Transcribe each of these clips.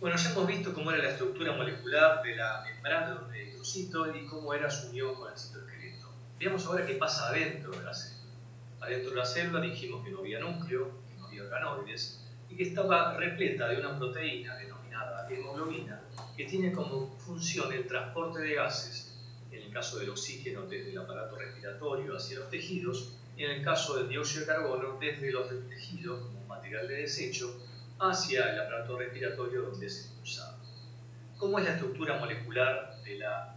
Bueno, ya hemos visto cómo era la estructura molecular de la membrana de un eritrocito y cómo era su unión con el citoesqueleto. Veamos ahora qué pasa adentro de la célula. Adentro de la célula dijimos que no había núcleo, que no había organoides y que estaba repleta de una proteína denominada hemoglobina que tiene como función el transporte de gases, en el caso del oxígeno desde el aparato respiratorio hacia los tejidos, y en el caso del dióxido de carbono desde los tejidos como material de desecho hacia el aparato respiratorio donde es expulsado. ¿Cómo es la estructura molecular de la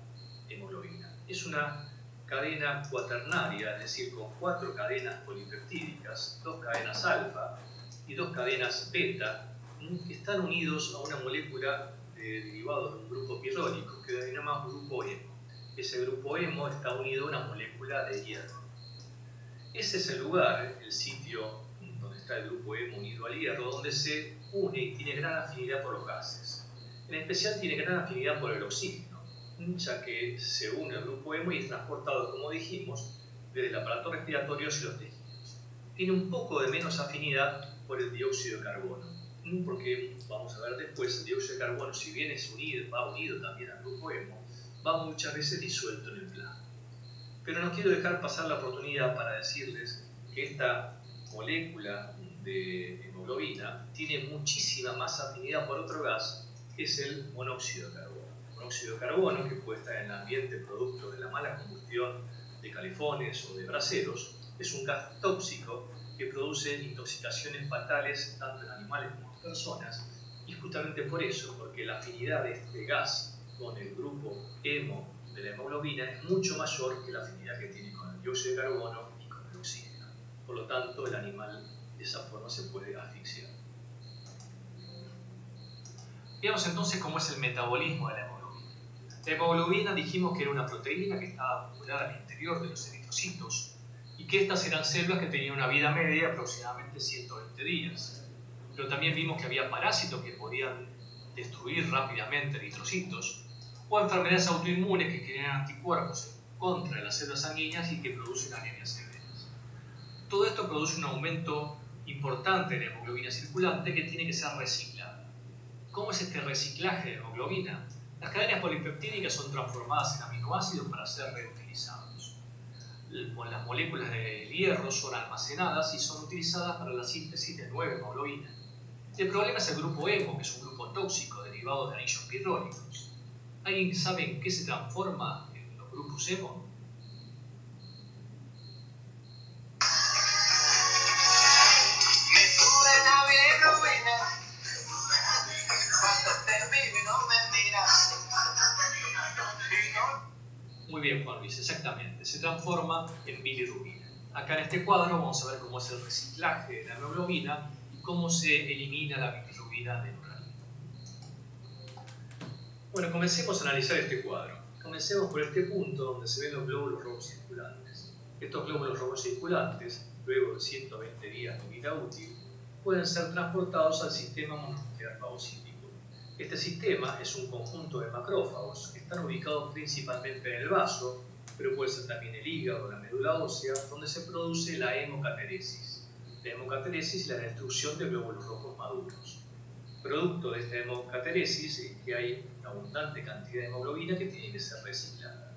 hemoglobina? Es una cadena cuaternaria, es decir, con 4 cadenas polipeptídicas, 2 cadenas alfa y 2 cadenas beta, que están unidos a una molécula derivada de un grupo pirrónico que denominamos grupo hemo. Ese grupo hemo está unido a una molécula de hierro. Ese es el lugar, el sitio donde está el grupo hemo unido al hierro, donde se une y tiene gran afinidad por los gases. En especial tiene gran afinidad por el oxígeno, ya que se une al grupo hemo y es transportado, como dijimos, desde el aparato respiratorio hacia los tejidos. Tiene un poco de menos afinidad por el dióxido de carbono, porque vamos a ver después, el dióxido de carbono, si bien es unido, va unido también al grupo hemo, va muchas veces disuelto en el plasma. Pero no quiero dejar pasar la oportunidad para decirles que esta molécula de hemoglobina tiene muchísima más afinidad por otro gas, que es el monóxido de carbono. El monóxido de carbono, que puede estar en el ambiente producto de la mala combustión de calefones o de braseros, es un gas tóxico que produce intoxicaciones fatales tanto en animales como en personas, y justamente por eso, porque la afinidad de este gas con el grupo hemo de la hemoglobina es mucho mayor que la afinidad que tiene con el dióxido de carbono y con el oxígeno. Por lo tanto, el animal de esa forma se puede asfixiar. Veamos entonces cómo es el metabolismo de la hemoglobina. La hemoglobina dijimos que era una proteína que estaba acumulada al interior de los eritrocitos y que estas eran células que tenían una vida media de aproximadamente 120 días. Pero también vimos que había parásitos que podían destruir rápidamente eritrocitos o enfermedades autoinmunes que generan anticuerpos contra las células sanguíneas y que producen anemias severas. Todo esto produce un aumento importante de la hemoglobina circulante que tiene que ser reciclada. ¿Cómo es este reciclaje de hemoglobina? Las cadenas polipeptídicas son transformadas en aminoácidos para ser reutilizados. Las moléculas de hierro son almacenadas y son utilizadas para la síntesis de nueva hemoglobina. El problema es el grupo hemo, que es un grupo tóxico derivado de anillos pirrónicos. ¿Alguien sabe en qué se transforma en los grupos hemo? Muy bien, Juan Luis, exactamente. Se transforma en bilirrubina. Acá en este cuadro vamos a ver cómo es el reciclaje de la hemoglobina y cómo se elimina la bilirrubina del organismo. Bueno, comencemos a analizar este cuadro. Comencemos por este punto donde se ven los glóbulos rojos circulantes. Estos glóbulos rojos circulantes, luego de 120 días de vida útil, pueden ser transportados al sistema mononuclear fagocítico. Este sistema es un conjunto de macrófagos que están ubicados principalmente en el vaso, pero puede ser también el hígado o la médula ósea, donde se produce la hemocateresis. La hemocateresis es la destrucción de glóbulos rojos maduros. Producto de esta hemocateresis es que hay una abundante cantidad de hemoglobina que tiene que ser reciclada.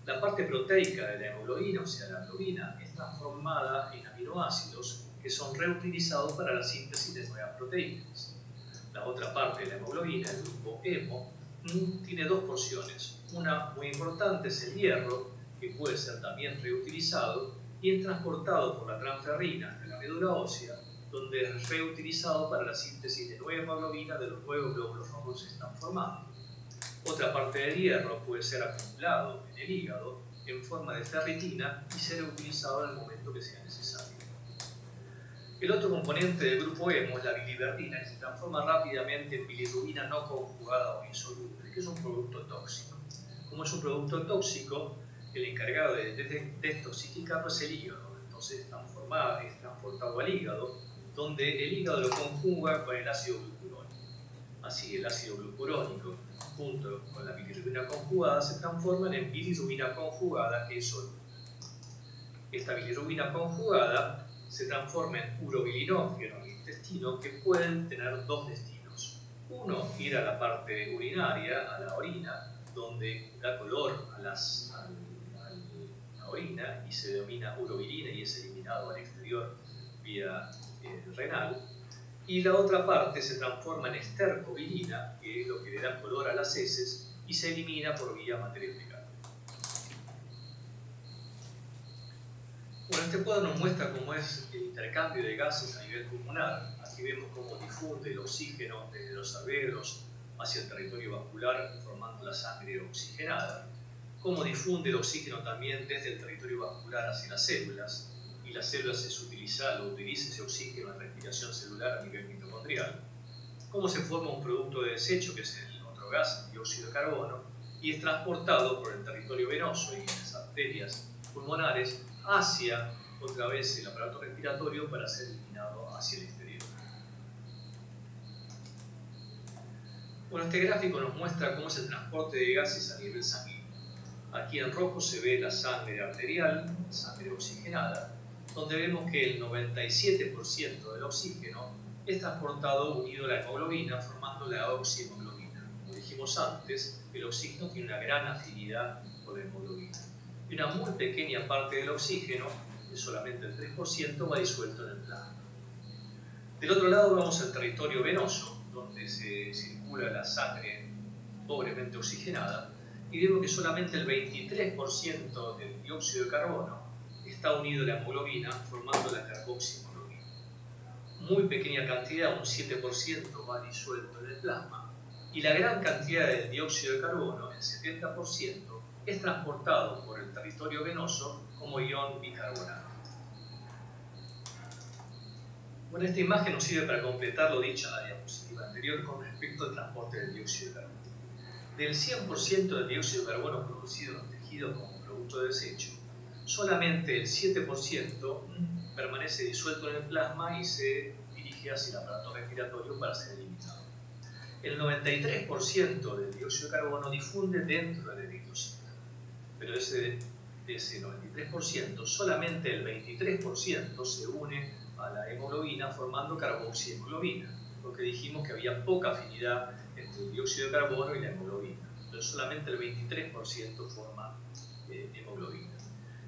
La parte proteica de la hemoglobina, o sea, la globina, es transformada en aminoácidos que son reutilizados para la síntesis de nuevas proteínas. La otra parte de la hemoglobina, el grupo hemo, tiene 2 porciones. Una muy importante es el hierro, que puede ser también reutilizado y es transportado por la transferrina hasta la médula ósea, donde es reutilizado para la síntesis de nueva hemoglobina de los nuevos glóbulos rojos que se están formando. Otra parte del hierro puede ser acumulado en el hígado en forma de ferritina y ser utilizado en el momento que sea necesario. El otro componente del grupo hemo es la biliverdina, que se transforma rápidamente en bilirrubina no conjugada o insoluble, que es un producto tóxico. Como es un producto tóxico, el encargado de detoxificarlo es el hígado. Entonces es transportado al hígado, donde el hígado lo conjuga con el ácido glucurónico. Así, el ácido glucurónico, junto con la bilirrubina conjugada, se transforman en bilirrubina conjugada, que es soluble. Esta bilirrubina conjugada se transforma en urobilinógeno en el intestino, que pueden tener 2 destinos. Uno, ir a la parte urinaria, a la orina, donde da color a la orina y se denomina urovirina y es eliminado al exterior vía renal. Y la otra parte se transforma en estercovirina, que es lo que le da color a las heces, y se elimina por vía materia fecal. Bueno, este cuadro nos muestra cómo es el intercambio de gases a nivel pulmonar. Aquí vemos cómo difunde el oxígeno desde los alvéolos hacia el territorio vascular, formando la sangre oxigenada. Cómo difunde el oxígeno también desde el territorio vascular hacia las células, y las células utiliza ese oxígeno en respiración celular a nivel mitocondrial. Cómo se forma un producto de desecho, que es el otro gas, el dióxido de carbono, y es transportado por el territorio venoso y las arterias pulmonares hacia, otra vez, el aparato respiratorio para ser eliminado hacia el exterior. Bueno, este gráfico nos muestra cómo es el transporte de gases a nivel sanguíneo. Aquí en rojo se ve la sangre arterial, sangre oxigenada, donde vemos que el 97% del oxígeno es transportado unido a la hemoglobina, formando la oxihemoglobina. Como dijimos antes, el oxígeno tiene una gran afinidad con la hemoglobina. Y una muy pequeña parte del oxígeno, que solamente el 3%, va disuelto en el plasma. Del otro lado vamos al territorio venoso, donde se circula la sangre pobremente oxigenada, y vemos que solamente el 23% del dióxido de carbono está unido a la hemoglobina, formando la carboxihemoglobina. Muy pequeña cantidad, un 7%, va disuelto en el plasma, y la gran cantidad del dióxido de carbono, el 70%, es transportado por el territorio venoso como ion bicarbonato. Bueno, esta imagen nos sirve para completar lo dicho en la diapositiva anterior con respecto al transporte del dióxido de carbono. Del 100% del dióxido de carbono producido en los tejidos como producto de desecho, solamente el 7% permanece disuelto en el plasma y se dirige hacia el aparato respiratorio para ser eliminado. El 93% del dióxido de carbono difunde dentro del eritrocito, pero de ese 93%, solamente el 23% se une a la hemoglobina formando carboxihemoglobina, porque dijimos que había poca afinidad entre el dióxido de carbono y la hemoglobina. Entonces solamente el 23% forma hemoglobina.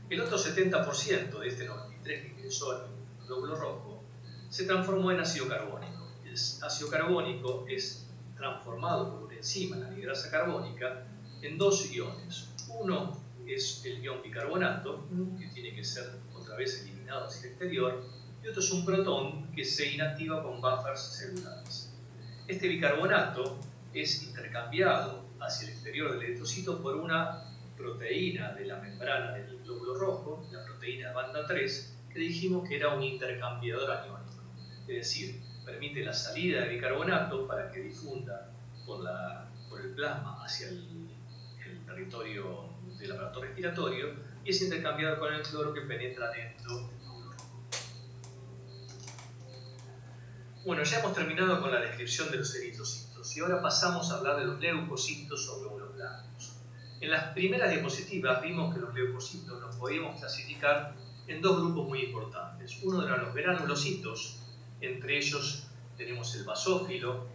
El otro 70% de este 93% que ingresó en el glóbulo rojo se transformó en ácido carbónico. El ácido carbónico es transformado por una enzima, la amigrasa carbónica, en dos iones. Uno es el ion bicarbonato, que tiene que ser otra vez eliminado hacia el exterior, y otro es un protón que se inactiva con buffers celulares. Este bicarbonato es intercambiado hacia el exterior del eritrocito por una proteína de la membrana del glóbulo rojo, la proteína banda 3, que dijimos que era un intercambiador aniónico. Es decir, permite la salida de bicarbonato para que difunda por el plasma hacia el territorio del aparato respiratorio y es intercambiado con el cloro que penetra dentro del glóbulo rojo. Bueno, ya hemos terminado con la descripción de los eritrocitos y ahora pasamos a hablar de los leucocitos o glóbulos blancos. En las primeras diapositivas vimos que los leucocitos los podíamos clasificar en dos grupos muy importantes. Uno eran los granulocitos, entre ellos tenemos el basófilo,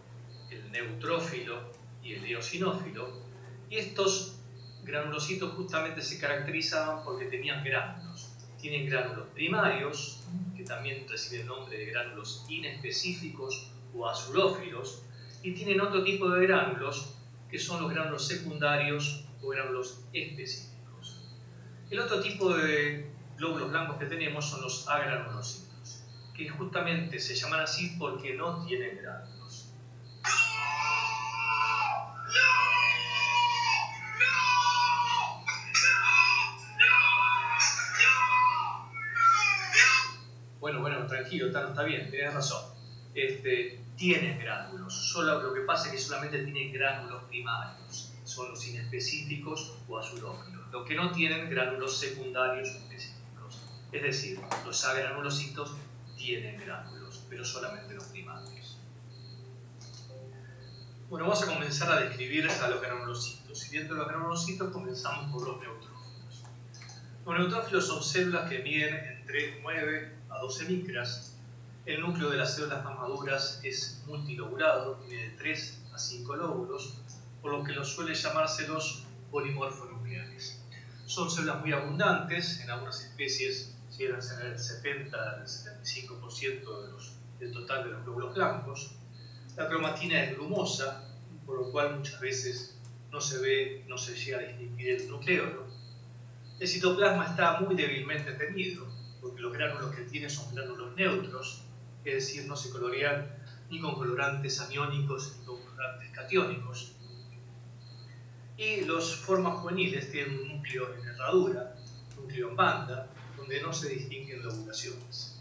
el neutrófilo y el eosinófilo, y estos granulocitos justamente se caracterizaban porque tenían gránulos. Tienen gránulos primarios, que también reciben el nombre de gránulos inespecíficos o azulófilos, y tienen otro tipo de gránulos que son los gránulos secundarios o gránulos específicos. El otro tipo de glóbulos blancos que tenemos son los agranulocitos, que justamente se llaman así porque no tienen gránulos. Bueno, tranquilo, está bien, tenés razón. Tienen gránulos, solo lo que pasa es que solamente tienen gránulos primarios, son los inespecíficos o azulófilos, los que no tienen gránulos secundarios o específicos. Es decir, los agranulocitos tienen gránulos, pero solamente los primarios. Bueno, vamos a comenzar a describir a los granulocitos, y dentro de los granulocitos comenzamos por los neutrófilos. Los neutrófilos son células que miden entre 9 a 12 micras El núcleo de las células más maduras es multilobulado, tiene de 3 a 5 lóbulos, por lo que los suele llamarse los polimorfonucleares. Son células muy abundantes, en algunas especies llegan a ser el 70 al 75% del total de los glóbulos blancos. La cromatina es grumosa, por lo cual muchas veces no se llega a distinguir el nucleolo. El citoplasma está muy débilmente teñido, porque los gránulos que tiene son gránulos neutros, es decir, no se colorean ni con colorantes aniónicos ni con colorantes catiónicos. Y las formas juveniles tienen un núcleo en herradura, núcleo en banda, donde no se distinguen lobulaciones.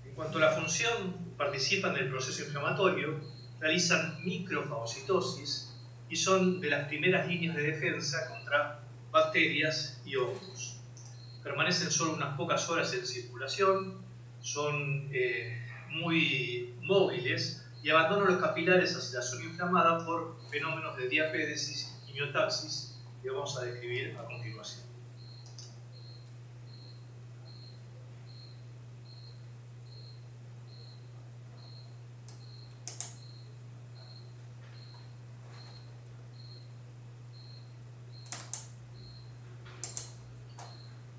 En cuanto a la función, participan del proceso inflamatorio, realizan microfagocitosis y son de las primeras líneas de defensa contra bacterias y hongos. Permanecen solo unas pocas horas en circulación, son muy móviles y abandonan los capilares hacia la zona inflamada por fenómenos de diapédesis y miotaxis que vamos a describir a continuación.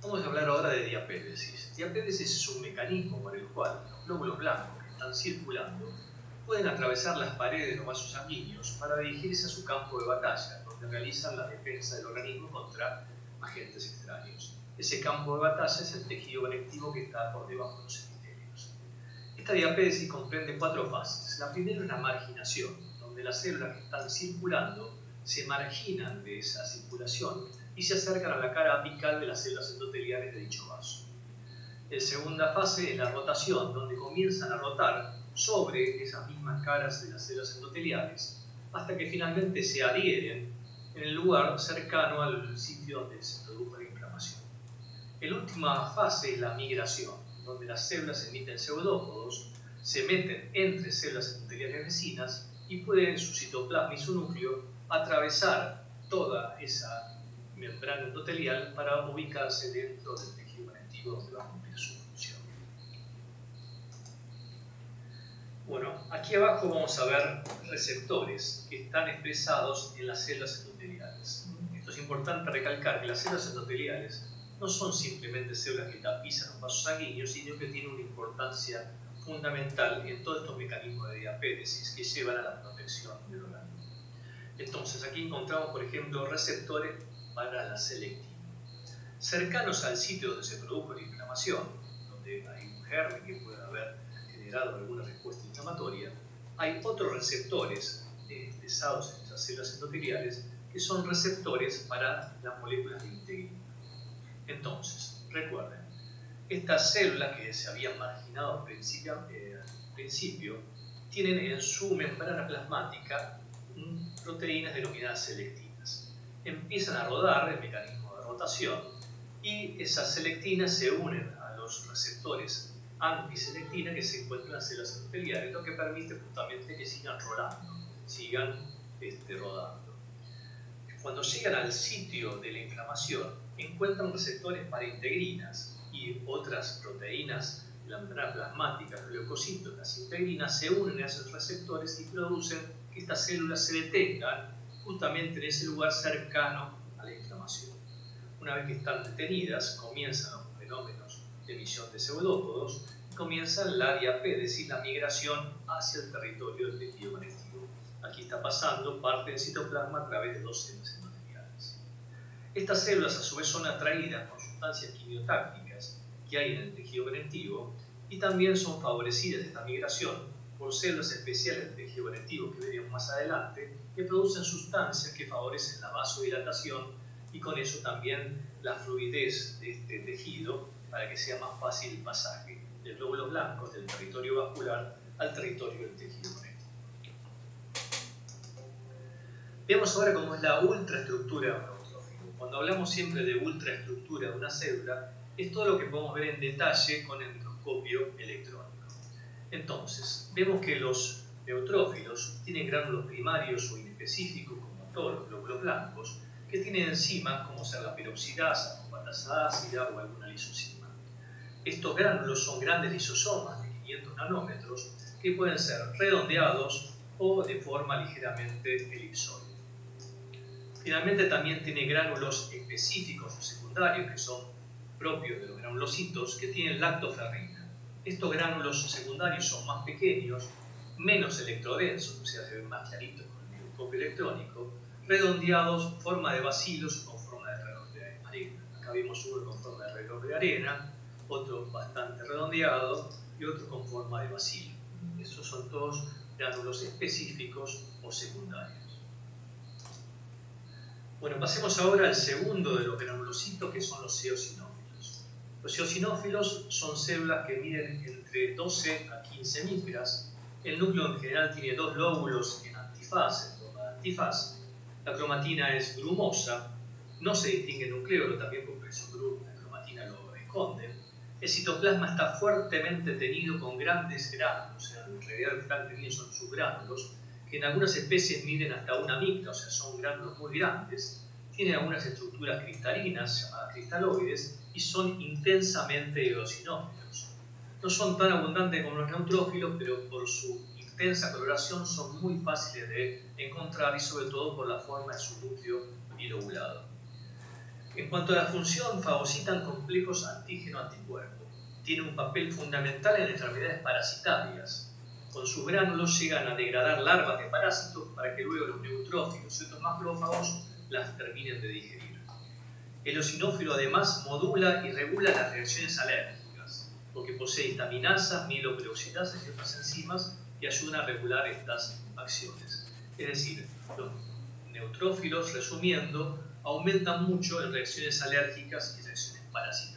Vamos a hablar ahora de diapédesis. Diapédesis es un mecanismo por el cual los glóbulos blancos que están circulando pueden atravesar las paredes de los vasos sanguíneos para dirigirse a su campo de batalla, donde realizan la defensa del organismo contra agentes extraños. Ese campo de batalla es el tejido conectivo que está por debajo de los epitelios. Esta diapédesis comprende 4 fases. La primera es la marginación, donde las células que están circulando se marginan de esa circulación y se acercan a la cara apical de las células endoteliales de dicho vaso. La segunda fase es la rotación, donde comienzan a rotar sobre esas mismas caras de las células endoteliales hasta que finalmente se adhieren en el lugar cercano al sitio donde se produjo la inflamación. La última fase es la migración, donde las células emiten pseudópodos, se meten entre células endoteliales vecinas y pueden en su citoplasma y su núcleo atravesar toda esa membrana endotelial para ubicarse dentro del tejido conectivo donde va a cumplir su función. Bueno, aquí abajo vamos a ver receptores que están expresados en las células endoteliales. Esto es importante recalcar que las células endoteliales no son simplemente células que tapizan los vasos sanguíneos, sino que tienen una importancia fundamental en todos estos mecanismos de diapédesis que llevan a la protección del organismo. Entonces, aquí encontramos, por ejemplo, receptores para la selectina. Cercanos al sitio donde se produjo la inflamación, donde hay un germen que puede haber generado alguna respuesta inflamatoria, hay otros receptores expresados en esas células endoteliales que son receptores para las moléculas de integrina. Entonces, recuerden, estas células que se habían marginado al principio tienen en su membrana plasmática proteínas denominadas selectinas. Empiezan a rodar el mecanismo de rotación y esas selectinas se unen a los receptores antiselectina que se encuentran en las células endoteliales, lo que permite justamente que sigan rodando, sigan rodando. Cuando llegan al sitio de la inflamación, encuentran receptores para integrinas y otras proteínas de la membrana plasmática, los leucocitos, las integrinas, se unen a esos receptores y producen que estas células se detengan justamente en ese lugar cercano a la inflamación. Una vez que están detenidas, comienzan los fenómenos de emisión de pseudópodos y comienza la diapédesis, la migración hacia el territorio del tejido conectivo. Aquí está pasando parte del citoplasma a través de 2 células endoteliales. Estas células a su vez son atraídas por sustancias quimiotácticas que hay en el tejido conectivo y también son favorecidas esta migración por células especiales del tejido conectivo que veremos más adelante, que producen sustancias que favorecen la vasodilatación y con eso también la fluidez de este tejido para que sea más fácil el pasaje de glóbulos blancos del territorio vascular al territorio del tejido conectivo. Veamos ahora cómo es la ultraestructura de un neutrófilo. Cuando hablamos siempre de ultraestructura de una célula, es todo lo que podemos ver en detalle con el microscopio electrónico. Entonces, vemos que los neutrófilos tienen gránulos primarios o inespecíficos, como todos los glóbulos blancos, que tienen enzimas como ser la peroxidasa, fosfatasa ácida o alguna lisosima. Estos gránulos son grandes lisosomas de 500 nanómetros que pueden ser redondeados o de forma ligeramente elipsoide. Finalmente también tiene gránulos específicos o secundarios que son propios de los granulocitos que tienen lactoferrina. Estos gránulos secundarios son más pequeños, menos electrodensos, o sea, se ven más claritos con el microscopio electrónico, redondeados, forma de bacilos o con forma de reloj de arena. Acá vemos uno con forma de reloj de arena, otro bastante redondeado y otro con forma de bacilo. Esos son todos gránulos específicos o secundarios. Bueno, pasemos ahora al segundo de los granulocitos, que son los eosinófilos. Los eosinófilos son células que miden entre 12 a 15 micras. El núcleo en general tiene dos lóbulos en antifaz, en forma de antifaz. La cromatina es grumosa, no se distingue el nucleolo también porque la cromatina lo esconde. El citoplasma está fuertemente tenido con grandes gránulos, o sea, en realidad el gran tenido son subgránulos, que en algunas especies miden hasta una micra, o sea, son gránulos muy grandes, tienen algunas estructuras cristalinas, llamadas cristaloides, y son intensamente eosinófilos. No son tan abundantes como los neutrófilos, pero por su intensa coloración son muy fáciles de encontrar y sobre todo por la forma de su núcleo bilobulado. En cuanto a la función, fagocitan complejos antígeno-anticuerpo. Tienen un papel fundamental en enfermedades parasitarias. Con sus gránulos llegan a degradar larvas de parásitos para que luego los neutrófilos y otros macrófagos las terminen de digerir. El eosinófilo además modula y regula las reacciones alérgicas, porque posee histaminasas, mieloperoxidasas y otras enzimas que ayudan a regular estas acciones. Es decir, los neutrófilos, resumiendo, aumentan mucho en reacciones alérgicas y reacciones parasitarias.